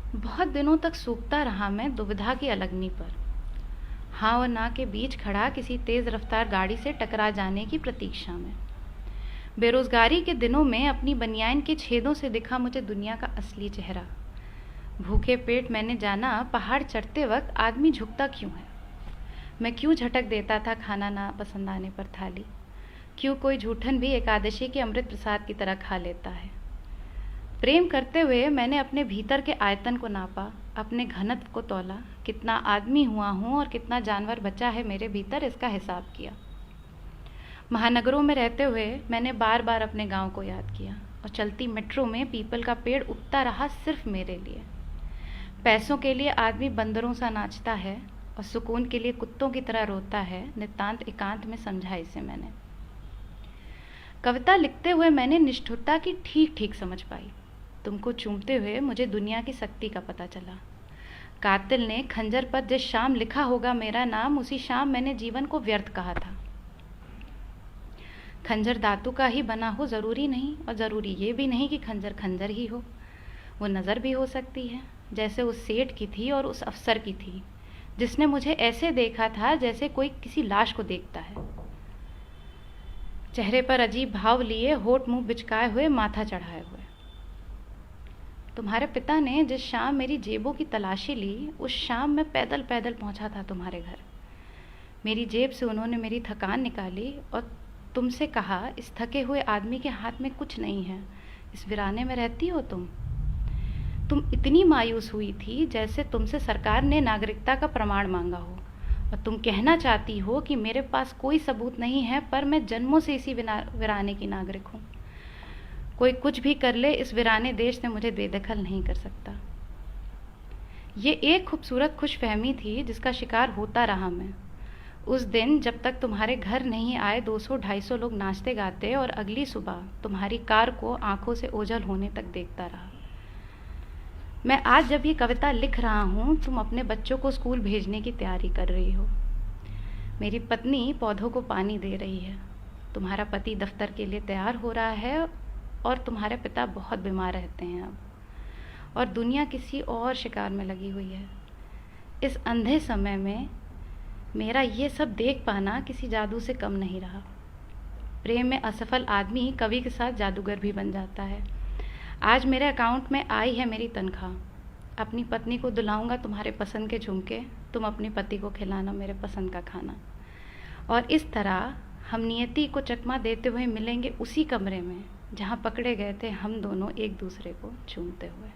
बहुत दिनों तक सूखता रहा मैं दुविधा की अलगनी पर, हाँ और ना के बीच खड़ा किसी तेज़ रफ्तार गाड़ी से टकरा जाने की प्रतीक्षा में। बेरोजगारी के दिनों में अपनी बनियान के छेदों से दिखा मुझे दुनिया का असली चेहरा। भूखे पेट मैंने जाना पहाड़ चढ़ते वक्त आदमी झुकता क्यों है। मैं क्यों झटक देता था खाना ना पसंद आने पर थाली। क्यों कोई झूठन भी एकादशी के अमृत प्रसाद की तरह खा लेता है। प्रेम करते हुए मैंने अपने भीतर के आयतन को नापा, अपने घनत्व को तौला, कितना आदमी हुआ हूँ और कितना जानवर बचा है मेरे भीतर इसका हिसाब किया। महानगरों में रहते हुए मैंने बार बार अपने गांव को याद किया और चलती मेट्रो में पीपल का पेड़ उगता रहा सिर्फ मेरे लिए। पैसों के लिए आदमी बंदरों सा नाचता है और सुकून के लिए कुत्तों की तरह रोता है, नितांत एकांत में समझा इसे मैंने। कविता लिखते हुए मैंने निष्ठुरता की ठीक ठीक समझ पाई। तुमको चूमते हुए मुझे दुनिया की शक्ति का पता चला। कातिल ने खंजर पर जिस शाम लिखा होगा मेरा नाम, उसी शाम मैंने जीवन को व्यर्थ कहा था। खंजर धातु का ही बना हो जरूरी नहीं, और जरूरी ये भी नहीं कि खंजर खंजर ही हो। वो नज़र भी हो सकती है, जैसे उस सेठ की थी और उस अफसर की थी जिसने मुझे ऐसे देखा था जैसे कोई किसी लाश को देखता है। चेहरे पर अजीब भाव लिए, होठ मुंह बिचकाए हुए, माथा चढ़ाए हुए। तुम्हारे पिता ने जिस शाम मेरी जेबों की तलाशी ली, उस शाम मैं पैदल पैदल पहुंचा था तुम्हारे घर। मेरी जेब से उन्होंने मेरी थकान निकाली और तुमसे कहा, इस थके हुए आदमी के हाथ में कुछ नहीं है, इस वीराने में रहती हो तुम इतनी मायूस हुई थी जैसे तुमसे सरकार ने नागरिकता का प्रमाण मांगा हो, और तुम कहना चाहती हो कि मेरे पास कोई सबूत नहीं है, पर मैं जन्मों से इसी वीराने की नागरिक हूँ। कोई कुछ भी कर ले, इस वीराने देश ने मुझे बेदखल नहीं कर सकता। ये एक खूबसूरत खुशफहमी थी जिसका शिकार होता रहा मैं। उस दिन जब तक तुम्हारे घर नहीं आए 200-250 लोग नाचते गाते, और अगली सुबह तुम्हारी कार को आंखों से ओझल होने तक देखता रहा। मैं आज जब ये कविता लिख रहा हूँ, तुम अपने बच्चों को स्कूल भेजने की तैयारी कर रही हो। मेरी पत्नी पौधों को पानी दे रही है। तुम्हारा पति दफ्तर के लिए तैयार हो रहा है, और तुम्हारे पिता बहुत बीमार रहते हैं अब, और दुनिया किसी और शिकार में लगी हुई है। इस अंधे समय में मेरा ये सब देख पाना किसी जादू से कम नहीं रहा। प्रेम में असफल आदमी कवि के साथ जादूगर भी बन जाता है। आज मेरे अकाउंट में आई है मेरी तनख्वाह। अपनी पत्नी को दिलाऊंगा तुम्हारे पसंद के झुमके, तुम अपने पति को खिलाना मेरे पसंद का खाना। और इस तरह हम नियति को चकमा देते हुए मिलेंगे उसी कमरे में जहाँ पकड़े गए थे हम दोनों एक दूसरे को चूमते हुए।